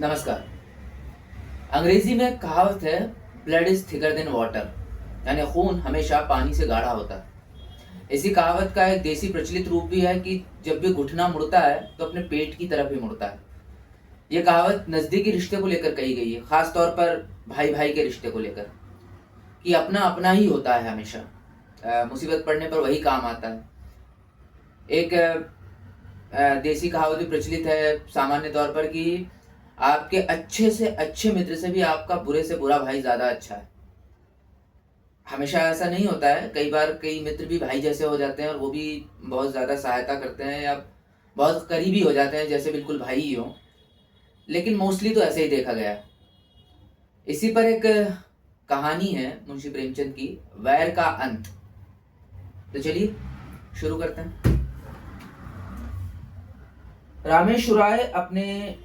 नमस्कार। अंग्रेजी में एक कहावत है, blood is thicker than water, यानी खून हमेशा पानी से गाढ़ा होता है। इसी कहावत का एक देसी प्रचलित रूप भी है कि जब भी घुटना मुड़ता है तो अपने पेट की तरफ ही मुड़ता है। यह कहावत नजदीकी रिश्ते को लेकर कही गई है, खास तौर पर भाई भाई के रिश्ते को लेकर, कि अपना अपना ही होता है हमेशा। मुसीबत पड़ने पर वही काम आता है। एक देसी कहावत भी प्रचलित है सामान्य तौर पर कि आपके अच्छे से अच्छे मित्र से भी आपका बुरे से बुरा भाई ज्यादा अच्छा है। हमेशा ऐसा नहीं होता है, कई बार कई मित्र भी भाई जैसे हो जाते हैं और वो भी बहुत ज्यादा सहायता करते हैं या बहुत करीबी हो जाते हैं, जैसे बिल्कुल भाई ही हो। लेकिन मोस्टली तो ऐसे ही देखा गया है। इसी पर एक कहानी है मुंशी प्रेमचंद की, वैर का अंत। तो चलिए शुरू करते हैं। रामेश्वराय अपने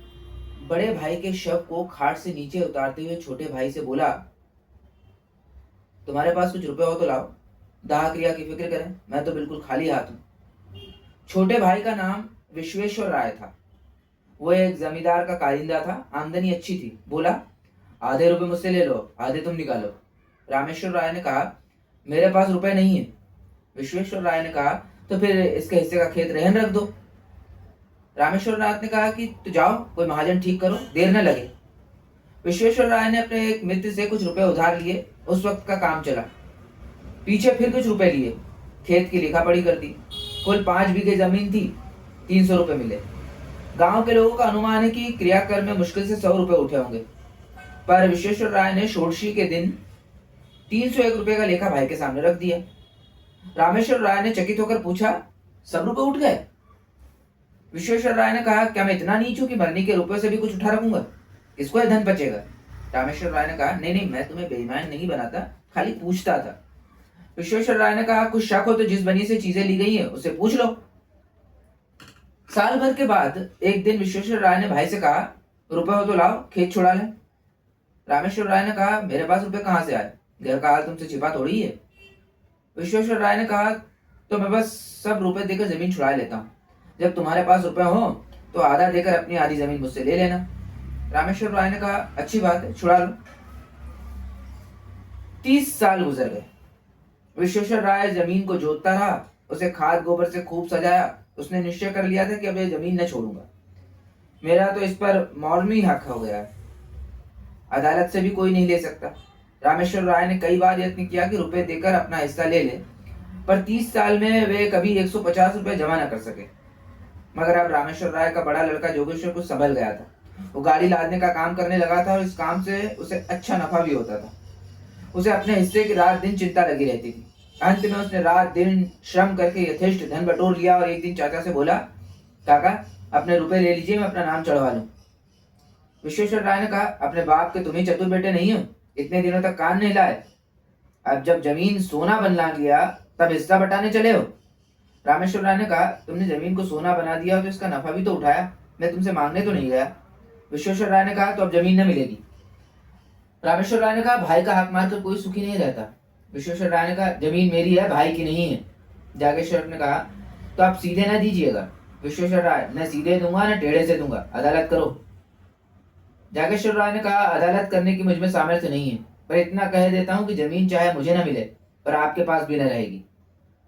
बड़े भाई के शव को खाट से नीचे उतारते हुए छोटे भाई से बोला, तुम्हारे पास कुछ रुपए हो तो लाओ, दाह क्रिया की फिक्र करें, मैं तो बिल्कुल खाली हाथ हूं। छोटे भाई का नाम विश्वेश्वर राय था। वो एक जमींदार का कारिंदा था, आमदनी अच्छी थी। बोला, आधे रुपए मुझसे ले लो, आधे तुम निकालो। रामेश्वर राय ने कहा, मेरे पास रुपए नहीं है। विश्वेश्वर राय ने कहा, तो फिर इसके हिस्से का खेत रहन रख दो। रामेश्वर नाथ ने कहा कि तो जाओ कोई महाजन ठीक करो, देर न लगे। विश्वेश्वर राय ने अपने एक मित्र से कुछ रुपए उधार लिए। उस वक्त का काम चला। पीछे फिर कुछ रुपए लिए, खेत की लिखा पढ़ी कर दी। कुल 5 बीघे जमीन थी, 300 रुपए मिले। गांव के लोगों का अनुमान है कि क्रियाकर्म में मुश्किल से 100 रुपए उठे होंगे। पर विश्वेश्वर राय ने षोडशी के दिन 301 रुपए का लेखा भाई के सामने रख दिया। रामेश्वर राय ने चकित होकर पूछा, सब रुपए उठ गए? विश्वेश्वर राय ने कहा, क्या मैं इतना नीच हूं कि मरने के रुपए से भी कुछ उठा रखूंगा? किसको यह धन बचेगा? रामेश्वर राय ने कहा, नहीं नहीं, मैं तुम्हें बेईमान नहीं बनाता, खाली पूछता था। विश्वेश्वर राय ने कहा, कुछ शक हो तो जिस बनी से चीजें ली गई हैं उससे पूछ लो। साल भर के बाद एक दिन विश्वेश्वर राय ने भाई से कहा, रुपए हो तो लाओ, खेत छुड़ा ले। रामेश्वर राय ने कहा, मेरे पास रुपए कहां से आए? घर का हाल तुमसे छिपा थोड़ी है। विश्वेश्वर राय ने कहा, तो मैं बस सब रुपए देकर जमीन छुड़ा लेता हूँ। जब तुम्हारे पास रुपए हो तो आधा देकर अपनी आधी जमीन मुझसे ले लेना। रामेश्वर राय ने कहा, अच्छी बात है, छुड़ा लो। 30 साल गुजर गए। विश्वेश्वर राय जमीन को जोतता रहा, उसे खाद गोबर से खूब सजाया। उसने निश्चय कर लिया था कि अब यह जमीन न छोड़ूंगा। मेरा तो इस पर मौलवी हक हो गया है, अदालत से भी कोई नहीं ले सकता। रामेश्वर राय ने कई बार यत्न किया कि रुपए देकर अपना हिस्सा ले ले, पर 30 साल में वे कभी 150 रुपए जमा न कर सके। मगर अब रामेश्वर राय का बड़ा लड़का जोगेश्वर कुछ संभल गया था। वो गाड़ी लादने का काम करने लगा था और इस काम से उसे अच्छा नफा भी होता था। उसे अपने हिस्से की रात दिन चिंता लगी रहती थी। अंत में उसने रात दिन श्रम करके यथेष्ट धन बटोर लिया और एक दिन चाचा से बोला, काका अपने रुपए ले लीजिए, मैं अपना नाम चढ़वा लूं। विश्वेश्वर राय ने कहा, अपने बाप के तुम ही चतुर बेटे नहीं हो, इतने दिनों तक कान नहीं लाए, अब जब जमीन सोना बनना गया तब हिस्सा बटाने चले हो। रामेश्वर राय ने कहा, तुमने जमीन को सोना बना दिया तो इसका नफा भी तो उठाया, मैं तुमसे मांगने तो नहीं गया। विश्वेश्वर राय ने कहा, तो अब जमीन न मिलेगी। रामेश्वर राय ने कहा, भाई का हक मारकर कोई सुखी नहीं रहता। विश्वेश्वर राय ने कहा, जमीन मेरी है, भाई की नहीं है। जागेश्वर ने कहा, तो आप सीधे ना दीजिएगा। विश्वेश्वर राय, न सीधे दूंगा न टेढ़े से दूंगा, अदालत करो। जागेश्वर राय ने कहा, अदालत करने की मुझमें सामर्थ्य नहीं है, पर इतना कह देता हूं कि जमीन चाहे मुझे न मिले पर आपके पास भी न रहेगी।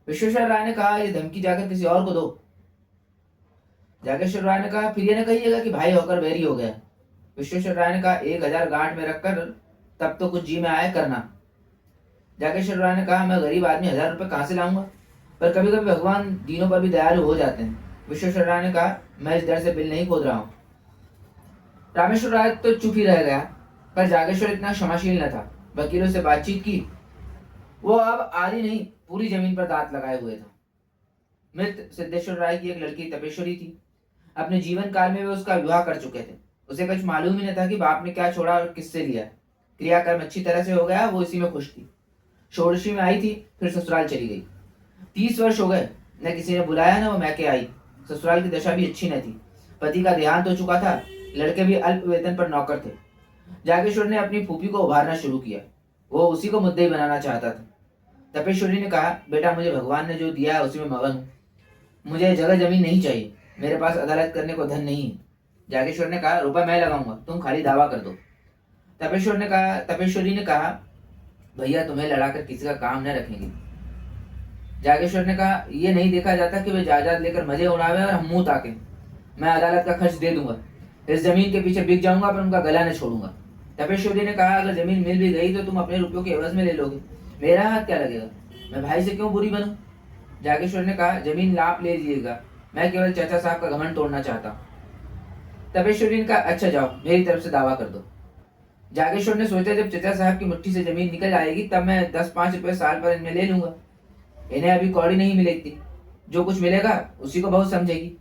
विश्वेश्वर राय ने कहा, यह धमकी जाकर किसी और को दो। जागेश्वर राय ने कहा, फिर ये न कहिएगा कि भाई होकर बैरी हो गया। विश्वेश्वर राय ने कहा, 1000 गांठ में रखकर तब तो कुछ जी में आए करना। जागेश्वर राय ने कहा, मैं गरीब आदमी 1000 रुपये कहाँ से लाऊंगा, पर कभी कभी भगवान दीनों पर भी दयालु हो जाते हैं। विश्वेश्वर राय ने कहा, मैं इस डर से बिल नहीं खोद रहा हूँ। रामेश्वर राय तो चुप ही रह गया, पर जागेश्वर इतना क्षमाशील न था। वकीलों से बातचीत की, वो अब आधी नहीं पूरी जमीन पर दांत लगाए हुए था। मृत सिद्धेश्वर राय की एक लड़की तपेश्वरी थी। अपने जीवन काल में वे उसका विवाह कर चुके थे। उसे कुछ मालूम ही न था कि बाप ने क्या छोड़ा और किससे लिया। क्रियाकर्म अच्छी तरह से हो गया, वो इसी में खुश थी। षोडशी में आई थी, फिर ससुराल चली गई। 30 वर्ष हो गए, न किसी ने बुलाया न वो मैके आई। ससुराल की दशा भी अच्छी न थी। पति का देहांत हो चुका था, लड़के भी अल्प वेतन पर नौकर थे। जागेश्वर ने अपनी फूफी को उभारना शुरू किया। वो उसी को मुद्दई बनाना चाहता था। तपेश्वरी ने कहा, बेटा मुझे भगवान ने जो दिया है उसी में मगन हूँ, मुझे जगह जमीन नहीं चाहिए, मेरे पास अदालत करने को धन नहीं है। जागेश्वर ने कहा, रुपए मैं लगाऊंगा, तुम खाली दावा कर दो। तपेश्वरी ने कहा, भैया तुम्हें लड़ाकर किसी का काम न रखेंगे। जागेश्वर ने कहा, ये नहीं देखा जाता कि वे जायदाद लेकर मजे उड़ावे और हम मुंह ताके। मैं अदालत का खर्च दे दूंगा, इस जमीन के पीछे बिक जाऊंगा पर उनका गला न छोड़ूंगा। तपेश्वरी ने कहा, अगर जमीन मिल भी गई तो तुम अपने रुपयों के एवज में ले लोगे, मेरा हाथ क्या लगेगा, मैं भाई से क्यों बुरी बनूं। जागेश्वर ने कहा, जमीन लाप ले लीजिएगा, मैं केवल चाचा साहब का घमंड तोड़ना चाहता हूँ। तपेश्वरी ने कहा, अच्छा जाओ, मेरी तरफ से दावा कर दो। जागेश्वर ने सोचा, जब चाचा साहब की मुट्ठी से जमीन निकल आएगी तब मैं 10-5 रुपए साल पर इनमें ले लूंगा। इन्हें अभी कौड़ी नहीं मिलेगी, जो कुछ मिलेगा उसी को बहुत समझेगी।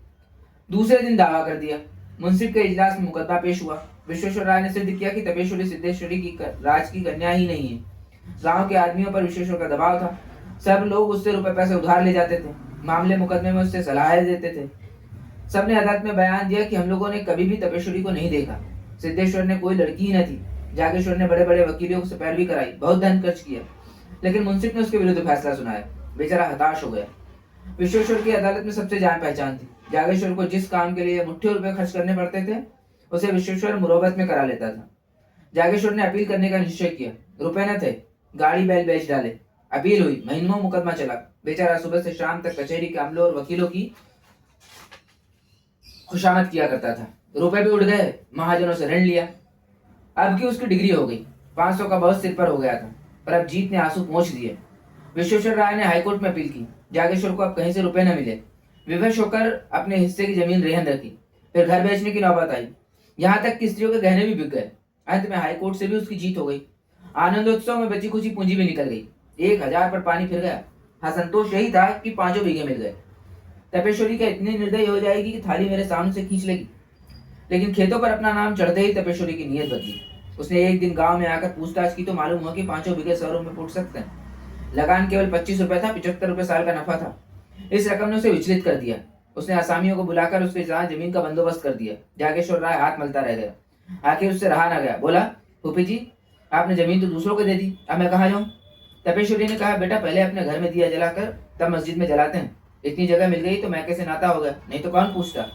दूसरे दिन दावा कर दिया। मुंसिफ के इजलास में मुकदमा पेश हुआ। विश्वेश्वर राय ने सिद्ध किया कि तपेश्वरी सिद्धेश्वरी की राज की कन्या ही नहीं है। गांव के आदमियों पर विश्वेश्वर का दबाव था। सब लोग उससे रुपए पैसे उधार ले जाते थे, मामले मुकदमे में उससे सलाह देते थे। सबने अदालत में बयान दिया कि हम लोगों ने कभी भी तपेश्वरी को नहीं देखा। सिद्धेश्वर ने कोई लड़की ही न थी। जागेश्वर ने बड़े बड़े वकीलों से पैरवी कराई, बहुत धन खर्च किया, लेकिन मुंसिफ ने उसके विरुद्ध फैसला सुनाया। बेचारा हताश हो गया। विश्वेश्वर की अदालत में सबसे जान पहचान थी। जागेश्वर को जिस काम के लिए मुट्ठी रुपए खर्च करने पड़ते थे उसे विश्वेश्वर मुरव्वत में करा लेता था। जागेश्वर ने अपील करने का निश्चय किया। रुपए न थे, गाड़ी बैल बेच डाले। अपील हुई, महीनों मुकदमा चला। बेचारा सुबह से शाम तक कचहरी के अमलों और वकीलों की खुशामद किया करता था। रुपए भी उड़ गए, महाजनों से ऋण लिया। अब की उसकी डिग्री हो गई, 500 का बहुत सिर पर हो गया था, पर अब जीत ने आंसू पोंछ दिए। विश्वेश्वर राय ने हाईकोर्ट में अपील की। जागेश्वर को अब कहीं से रुपए न मिले। विवश होकर अपने हिस्से की जमीन रेहन रखी। फिर घर बेचने की नौबत आई, यहाँ तक कि स्त्रियों के गहने भी बिक गए। अंत में हाईकोर्ट से भी उसकी जीत हो गई। आनंदोत्सव में बची खुची पूंजी भी निकल गई। 1000 पर पानी फिर गया। हाँ, संतोष यही था कि 5 बीघे मिल गए। तपेश्वरी क्या इतनी निर्दयी हो जाएगी कि थाली मेरे सामने से खींच लेगी। लेकिन खेतों पर अपना नाम चढ़ते ही तपेश्वरी की नीयत बदली। उसने एक दिन गांव में आकर पूछताछ की तो मालूम हुआ कि 5 बीघे 100 रुपए में फूट सकते हैं। लगान केवल 25 रुपए था, 75 रुपए साल का नफा था। इस रकम ने उसे विचलित कर दिया। उसने आसामियों को बुलाकर उसके साथ जमीन का बंदोबस्त कर दिया। जागेश्वर राय हाथ मलता रह गया। आखिर उससे रहा न गया। बोला, फूफी जी, आपने जमीन तो दूसरों को दे दी, अब मैं कहाँ जाऊँ। तपेश्वरी ने कहा, बेटा पहले अपने घर में दिया जलाकर तब मस्जिद में जलाते हैं। इतनी जगह मिल गई तो मैं कैसे नाता हो गया, नहीं तो कौन पूछता।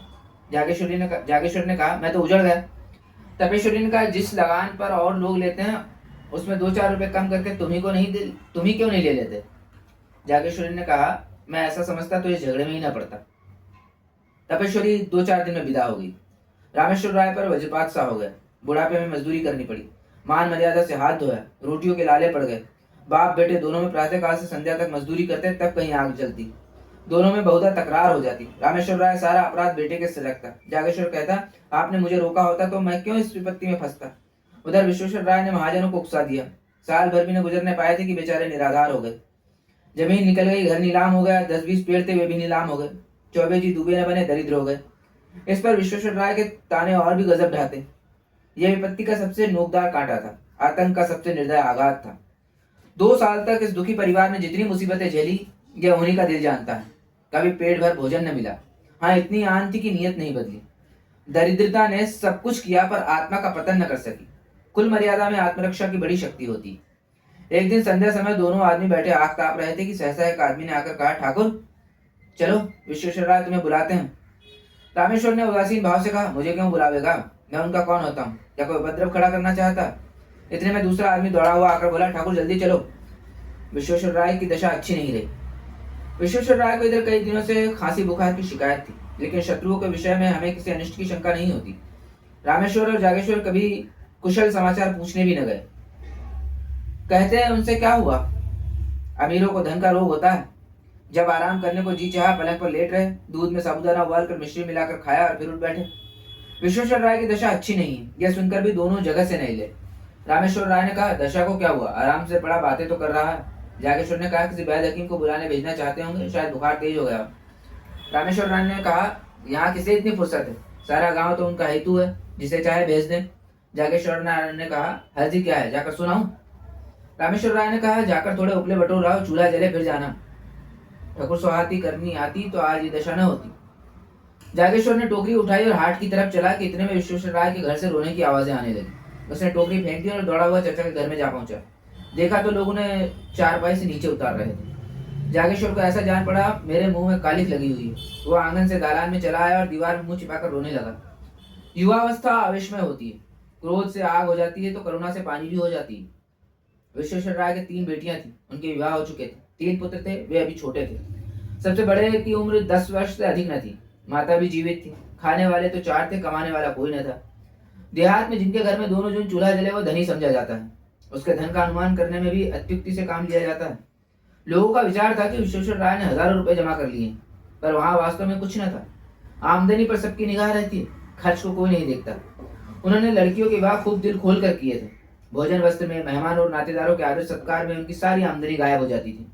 जागेश्वर ने कहा, मैं तो उजड़ गया। तपेश्वरी ने कहा, जिस लगान पर और लोग लेते हैं उसमें 2-4 रुपए कम करके तुम ही क्यों नहीं ले लेते। जागेश्वरी ने कहा, मैं ऐसा समझता तो इस झगड़े में ही ना पड़ता। तपेश्वरी 2-4 दिन में विदा हो गई। रामेश्वर राय पर वज्रपात सा हो गया। बुढ़ापे में मजदूरी करनी पड़ी। मान मर्यादा से हाथ धोया, रोटियों के लाले पड़ गए। बाप बेटे दोनों में प्रातः काल से संध्या तक मजदूरी करते, तब कहीं आग जलती। दोनों में बहुधा तकरार हो जाती। रामेश्वर राय सारा अपराध बेटे के से लगता। जागेश्वर कहता, आपने मुझे रोका होता तो मैं क्यों इस विपत्ति में फंसता। उधर विश्वेश्वर राय ने महाजनों को उकसा दिया। साल भर भी न गुजरने पाए थे कि बेचारे निराधार हो गए। जमीन निकल गई, घर नीलाम हो गया, 10-20 पेड़ थे वे भी नीलाम हो गए। चौबे जी डूबे न बने दरिद्र हो गए। इस पर विश्वेश्वर राय के ताने और भी गजब ढाते। यह विपत्ति का सबसे नोकदार कांटा था, आतंक का सबसे निर्दय आघात था। 2 साल तक इस दुखी परिवार ने जितनी मुसीबतें झेली, यह उन्हीं का दिल जानता है। कभी पेट भर भोजन न मिला। हाँ, इतनी आन थी कि नीयत नहीं बदली। दरिद्रता ने सब कुछ किया पर आत्मा का पतन न कर सकी। कुल मर्यादा में आत्मरक्षा की बड़ी शक्ति होती। एक दिन संध्या समय दोनों आदमी बैठे आग ताप रहे थे कि सहसा एक आदमी ने आकर कहा, ठाकुर चलो, विश्वेश्वर राय तुम्हें बुलाते हैं। रामेश्वर ने उदासीन भाव से कहा, मुझे क्यों बुलावेगा, मैं उनका कौन होता हूँ, क्या कोई उपद्रव खड़ा करना चाहता। इतने में दूसरा आदमी दौड़ा हुआ आकर बोला, ठाकुर जल्दी चलो। विश्वेश्वर राय की दशा अच्छी नहीं रही। विश्वेश्वर राय को इधर कई दिनों से खांसी बुखार की शिकायत थी, लेकिन शत्रुओं के विषय में हमें किसी अनिष्ट की शंका नहीं होती। रामेश्वर और जागेश्वर कभी कुशल समाचार पूछने भी न गए। कहते हैं, उनसे क्या हुआ, अमीरों को धन का रोग होता है। जब आराम करने को जी चाहा पलंग पर लेट रहे, दूध में साबुदाना उबाल कर मिश्री मिलाकर खाया और फिर उठ बैठे। विश्वेश्वर राय की दशा अच्छी नहीं है, यह सुनकर भी दोनों जगह से नहीं ले। रामेश्वर राय ने कहा, दशा को क्या हुआ, आराम से पड़ा, बातें तो कर रहा है। जागेश्वर ने कहा, किसी वैद्य हकीम को बुलाने भेजना चाहते होंगे, शायद बुखार तेज हो गया। रामेश्वर राय ने कहा, यहाँ किसे इतनी फुर्सत है, सारा गांव तो उनका हेतु है, जिसे चाहे भेज दें। जागेश्वर ने कहा, हर्जी क्या है, जाकर सुनाऊं। रामेश्वर राय ने कहा, जाकर थोड़े उपले बटोर रहो, चूल्हा जले फिर जाना। ठाकुर सुहाती करनी आती तो आज ये दशा न होती। जागेश्वर ने टोकरी उठाई और हाट की तरफ चला कि इतने में विश्वेश्वर राय के घर से रोने की आवाजें आने लगी। उसने टोकरी फेंक दी और दौड़ा हुआ चाचा के घर में जा पहुंचा। देखा तो लोग उन्हें चारपाई से नीचे उतार रहे थे। जागेश्वर को ऐसा जान पड़ा मेरे मुंह में कालिख लगी हुई है। वो आंगन से दालान में चला आया और दीवार में मुंह छिपाकर रोने लगा। युवावस्था आवेश में होती है, क्रोध से आग हो जाती है तो करुणा से पानी भी हो जाती है। विश्वेश्वर राय के 3 बेटियां थी, उनके विवाह हो चुके थे। 3 पुत्र थे, वे अभी छोटे थे। सबसे बड़े की उम्र 10 वर्ष से अधिक न थी। माता भी जीवित थी। खाने वाले तो 4 थे, कमाने वाला कोई न था। देहात में जिनके घर में दोनों जन चूल्हा जले वो धनी समझा जाता है। उसके धन का अनुमान करने में भी अत्युक्ति से काम लिया जाता है। लोगों का विचार था कि विश्वेश्वर राय ने हजारों रुपए जमा कर लिए, पर वहां वास्तव में कुछ न था। आमदनी पर सबकी निगाह रहती है, खर्च को कोई नहीं देखता। उन्होंने लड़कियों के विवाह खूब दिल खोल कर किए थे। भोजन वस्त्र में, मेहमान और नातेदारों के आदर सत्कार में उनकी सारी आमदनी गायब हो जाती थी।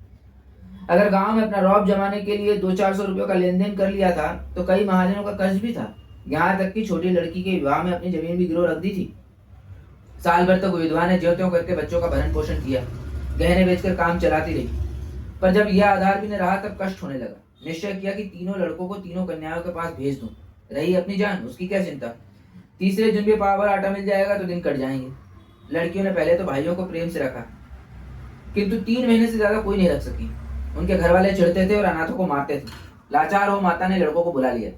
अगर गांव में अपना रौब जमाने के लिए 200-400 रुपयों का लेन देन कर लिया था तो कई महाजनों का कर्ज भी था। यहाँ तक कि छोटी लड़की के विवाह में अपनी जमीन भी गिरवी रख दी थी। साल भर तक विधवा ने ज्यों त्यों करके बच्चों का भरण पोषण किया, गहने बेचकर काम चलाती रही। पर जब यह आधार भी न रहा तब कष्ट होने लगा। निश्चय किया कि तीनों लड़कों को तीनों कन्याओं के पास भेज दूं। रही अपनी जान, उसकी क्या चिंता। तीसरे दिन भी पावर आटा मिल जाएगा तो दिन कट जाएंगे। लड़कियों ने पहले तो भाइयों को प्रेम से रखा, किंतु 3 महीने से ज्यादा कोई नहीं रख सकी। उनके घर वाले चिढ़ते थे और अनाथों को मारते थे। लाचार हो माता ने लड़कों को बुला लिया।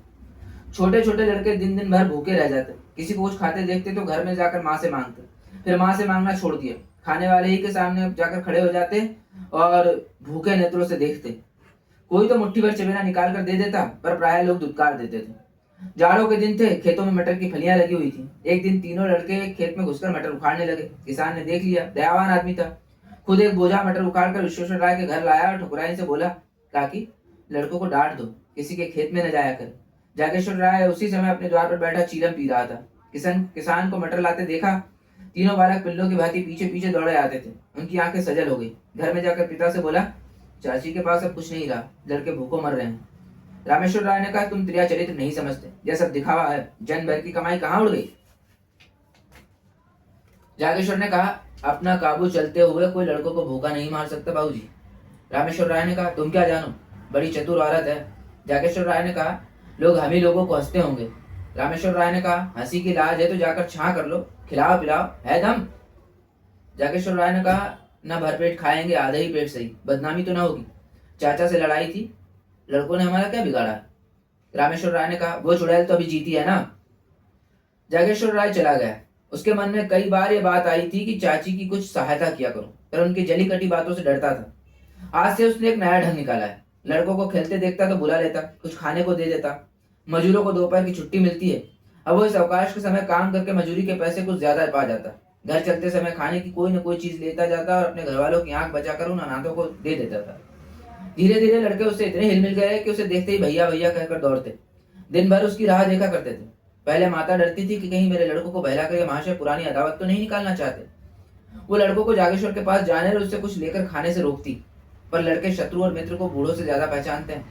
छोटे छोटे लड़के दिन दिन भर भूखे रह जाते। किसी को कुछ खाते देखते तो घर में जाकर माँ से मांगते, फिर माँ से मांगना छोड़ दिया। खाने वाले ही के सामने जाकर खड़े हो जाते और भूखे नेत्रों से देखते। कोई तो मुट्ठी भर चबेना निकाल कर दे देता, पर प्राय लोग दुत्कार देते थे। जाड़ों के दिन थे, खेतों में मटर की फलियां लगी हुई थी। एक दिन तीनों लड़के खेत में घुसकर मटर उखाड़ने लगे। किसान ने देख लिया, दयावान आदमी था। खुद एक बोझा मटर उखाड़ कर विश्वेश्वर राय के घर लाया और ठकुराइन से बोला, काकी लड़कों को डांट दो, किसी के खेत में न जाया कर। जागेश्वर राय उसी समय अपने द्वार पर बैठा चीलम पी रहा था। किसान को मटर लाते देखा। तीनों बालक पिल्लों की भांति पीछे पीछे दौड़े आते थे। उनकी आंखें सजल हो गई। घर में जाकर पिता से बोला, चाची के पास अब कुछ नहीं रहा, लड़के भूखों मर रहे हैं। रामेश्वर राय ने कहा, तुम त्रिया चरित्र नहीं समझते, यह सब दिखावा है। जन भर की कमाई कहाँ उड़ गई। जागेश्वर ने कहा, अपना काबू चलते हुए कोई लड़कों को भूखा नहीं मार सकता बाबूजी। रामेश्वर राय ने कहा, तुम क्या जानो, बड़ी चतुर औरत है। जागेश्वर राय ने कहा, लोग हम ही लोगों को हंसते होंगे। रामेश्वर राय ने कहा, हंसी की लाज है तो जाकर छां कर लो, खिलाओ पिलाओ, है दम। जागेश्वर राय ने कहा, न भरपेट खाएंगे, आधा ही पेट सही, बदनामी तो ना होगी। चाचा से लड़ाई थी, लड़कों ने हमारा क्या बिगाड़ा। रामेश्वर राय ने कहा, वो चुड़ैल तो अभी जीती है ना। जागेश्वर राय चला गया। उसके मन में कई बार ये बात आई थी कि चाची की कुछ सहायता किया करो, पर उनकी जली कटी बातों से डरता था। आज से उसने एक नया ढंग निकाला है। लड़कों को खेलते देखता तो बुला लेता, कुछ खाने को दे देता। मजदूरों को दोपहर की छुट्टी मिलती है, अब वो इस अवकाश के समय काम करके मजदूरी के पैसे कुछ ज्यादा पा जाता। घर चलते समय खाने की कोई न कोई चीज लेता जाता और अपने घर वालों की आंख बचाकर उन अनाथों को दे देता था। धीरे धीरे लड़के उससे इतने हिल मिल गए कि उसे देखते ही भैया भैया कहकर दौड़ते। दिन भर उसकी राह देखा करते थे। पहले माता डरती थी कि कहीं मेरे लड़कों को बहला कर ये महाशय पुरानी अदावत तो नहीं निकालना चाहते। वो लड़कों को जागेश्वर के पास जाने और उससे कुछ लेकर खाने से रोकती, पर लड़के शत्रु और मित्र को बूढ़ों से ज्यादा पहचानते हैं।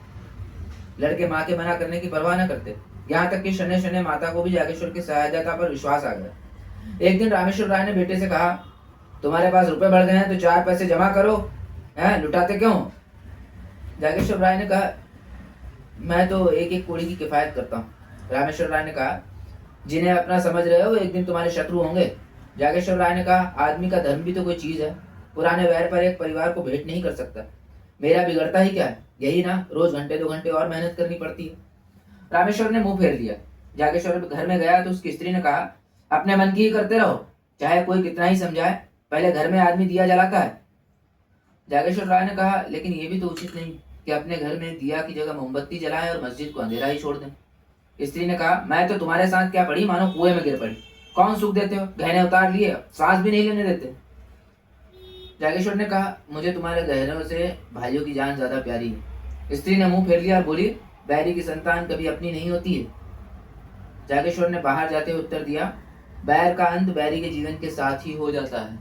लड़के माँ के मना करने की परवाह न करते। यहाँ तक कि शने शने माता को भी जागेश्वर की सहायता पर विश्वास आ गया। एक दिन रामेश्वर राय ने बेटे से कहा, तुम्हारे पास रुपए बढ़ गए हैं तो 4 पैसे जमा करो, हैं लुटाते क्यों। जागेश्वर राय ने कहा, मैं तो एक एक कोड़ी की किफायत करता हूँ। रामेश्वर राय ने कहा, जिन्हें अपना समझ रहे हो एक दिन तुम्हारे शत्रु होंगे। जागेश्वर राय ने कहा, आदमी का धर्म भी तो कोई चीज है, पुराने वैर पर एक परिवार को भेंट नहीं कर सकता। मेरा बिगड़ता ही क्या है, यही ना, रोज घंटे 2 घंटे और मेहनत करनी पड़ती है। रामेश्वर ने मुंह फेर दिया। जागेश्वर घर में गया तो उसकी स्त्री ने कहा, अपने मन की ही करते रहो, चाहे कोई कितना ही समझाए, पहले घर में आदमी दिया जलाता है। जागेश्वर राय ने कहा, लेकिन ये भी तो उचित नहीं कि अपने घर में दिया की जगह मोमबत्ती जलाएं और मस्जिद को अंधेरा ही छोड़ दें। स्त्री ने कहा, मैं तो तुम्हारे साथ क्या पड़ी, मानो कुएं में गिर पड़ी। कौन सुख देते हो, गहने उतार लिए, सांस भी नहीं लेने देते। जागेश्वर ने कहा, मुझे तुम्हारे गहनों से भाइयों की जान ज्यादा प्यारी है। स्त्री ने मुंह फेर लिया और बोली, बैरी की संतान कभी अपनी नहीं होती है। जागेश्वर ने बाहर जाते हुए उत्तर दिया, बैर का अंत बैरी के जीवन के साथ ही हो जाता है।